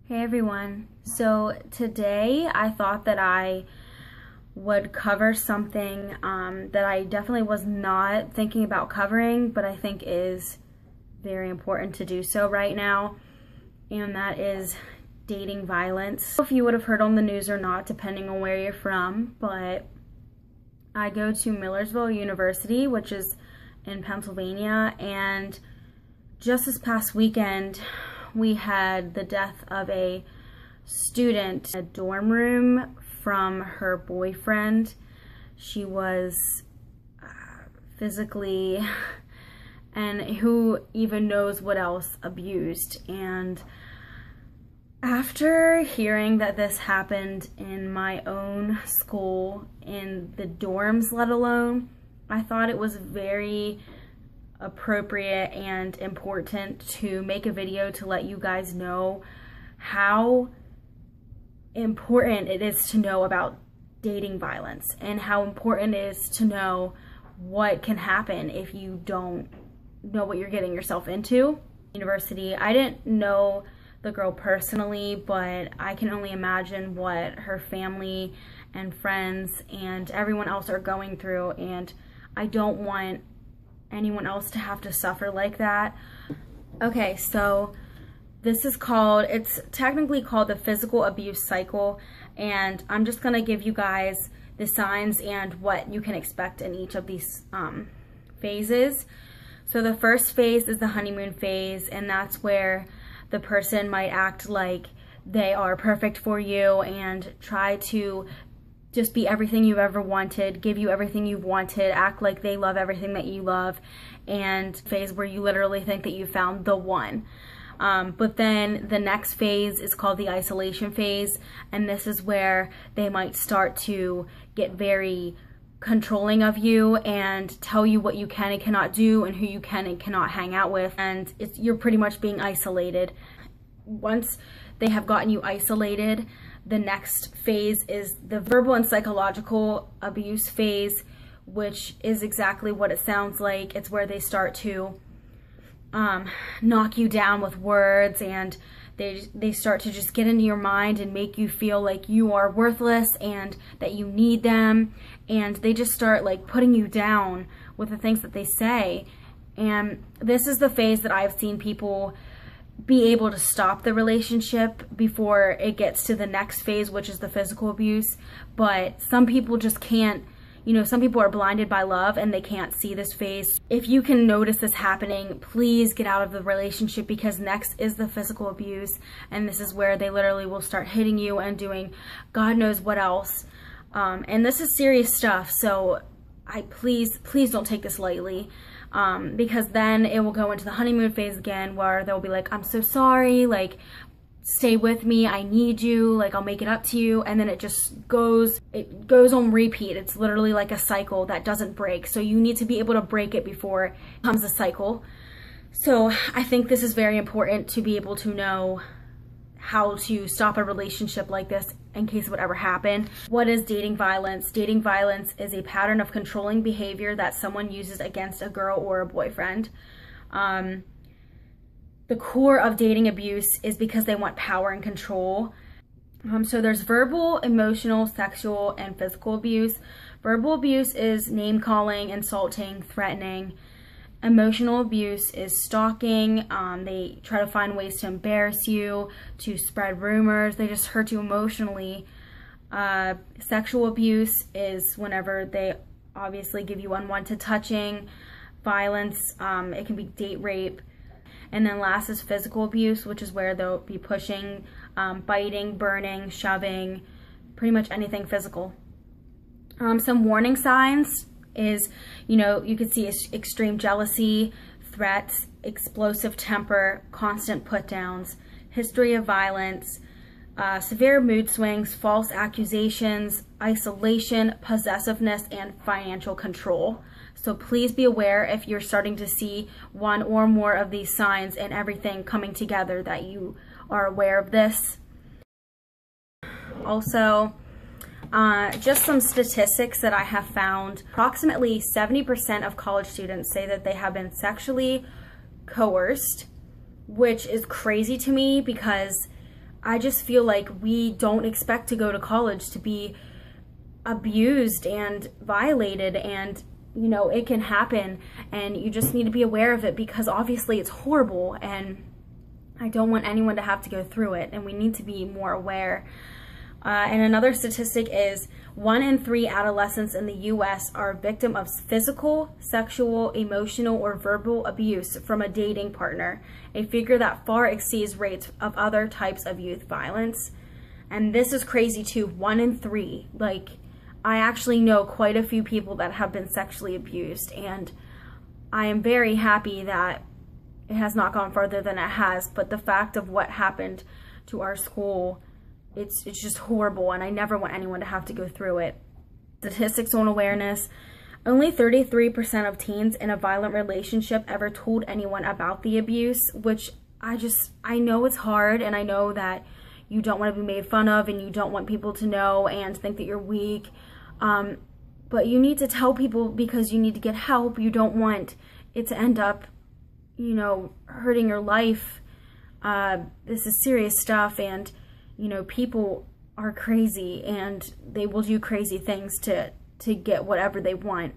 Hey everyone, so today I thought that I would cover something that I definitely was not thinking about covering, but I think is very important to do so right now, and that is dating violence. I don't know if you would have heard on the news or not, depending on where you're from, but I go to Millersville University, which is in Pennsylvania, and just this past weekend we had the death of a student in a dorm room from her boyfriend. She was physically, and who even knows what else, abused. And after hearing that this happened in my own school, in the dorms let alone, I thought it was very appropriate and important to make a video to let you guys know how important it is to know about dating violence and how important it is to know what can happen if you don't know what you're getting yourself into. University, I didn't know the girl personally, but I can only imagine what her family and friends and everyone else are going through, and I don't want anyone else to have to suffer like that. Okay, so this is called, it's technically called the physical abuse cycle, and I'm just gonna give you guys the signs and what you can expect in each of these phases. So the first phase is the honeymoon phase, and that's where the person might act like they are perfect for you and try to just be everything you've ever wanted, give you everything you've wanted, act like they love everything that you love, and phase where you literally think that you found the one. But then the next phase is called the isolation phase, and this is where they might start to get very controlling of you and tell you what you can and cannot do and who you can and cannot hang out with, and you're pretty much being isolated. Once they have gotten you isolated, the next phase is the verbal and psychological abuse phase, which is exactly what it sounds like. It's where they start to knock you down with words, and they start to just get into your mind and make you feel like you are worthless and that you need them, and they just start like putting you down with the things that they say. And this is the phase that I've seen people be able to stop the relationship before it gets to the next phase, which is the physical abuse. But some people just can't, you know, some people are blinded by love and they can't see this phase. If you can notice this happening, please get out of the relationship, because next is the physical abuse, and this is where they literally will start hitting you and doing God knows what else. And this is serious stuff, so please don't take this lightly. Because then it will go into the honeymoon phase again, where they'll be like, I'm so sorry, like, stay with me, I need you, like, I'll make it up to you, and then it just goes on repeat. It's literally like a cycle that doesn't break, so you need to be able to break it before it becomes a cycle. So I think this is very important to be able to know how to stop a relationship like this in case it would ever happen. What is dating violence? Dating violence is a pattern of controlling behavior that someone uses against a girl or a boyfriend. The core of dating abuse is because they want power and control. So there's verbal, emotional, sexual, and physical abuse. Verbal abuse is name-calling, insulting, threatening. Emotional abuse is stalking. They try to find ways to embarrass you, to spread rumors. They just hurt you emotionally. Sexual abuse is whenever they obviously give you unwanted touching, violence. It can be date rape. And then last is physical abuse, which is where they'll be pushing, biting, burning, shoving, pretty much anything physical. Some warning signs is, you know, you can see extreme jealousy, threats, explosive temper, constant put-downs, history of violence, severe mood swings, false accusations, isolation, possessiveness, and financial control. So please be aware if you're starting to see one or more of these signs and everything coming together, that you are aware of this. Also, just some statistics that I have found. Approximately 70% of college students say that they have been sexually coerced, which is crazy to me, because I just feel like we don't expect to go to college to be abused and violated, and you know, it can happen, and you just need to be aware of it, because obviously it's horrible and I don't want anyone to have to go through it, and we need to be more aware. And another statistic is 1 in 3 adolescents in the US are a victim of physical, sexual, emotional, or verbal abuse from a dating partner, a figure that far exceeds rates of other types of youth violence. And this is crazy too, 1 in 3. Like, I actually know quite a few people that have been sexually abused, and I am very happy that it has not gone further than it has, but the fact of what happened to our school, it's just horrible, and I never want anyone to have to go through it. Statistics on awareness: only 33% of teens in a violent relationship ever told anyone about the abuse, which I know it's hard, and I know that you don't want to be made fun of, and you don't want people to know and think that you're weak, but you need to tell people because you need to get help. You don't want it to end up, you know, hurting your life. This is serious stuff, and you know, people are crazy, and they will do crazy things to get whatever they want.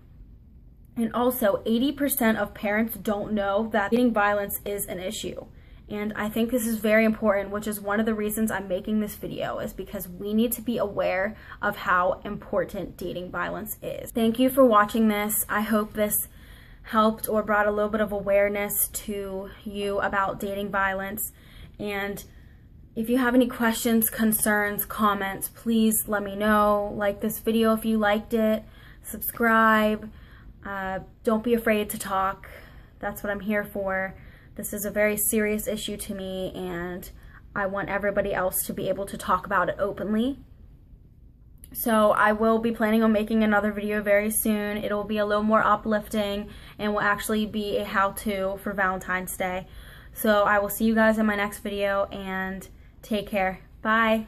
And also, 80% of parents don't know that dating violence is an issue. And I think this is very important, which is one of the reasons I'm making this video, is because we need to be aware of how important dating violence is. Thank you for watching this. I hope this helped or brought a little bit of awareness to you about dating violence. And if you have any questions, concerns, comments, please let me know. Like this video if you liked it. Subscribe. Don't be afraid to talk. That's what I'm here for. This is a very serious issue to me, and I want everybody else to be able to talk about it openly. So I will be planning on making another video very soon. It'll be a little more uplifting, and will actually be a how-to for Valentine's Day. So I will see you guys in my next video, and take care. Bye.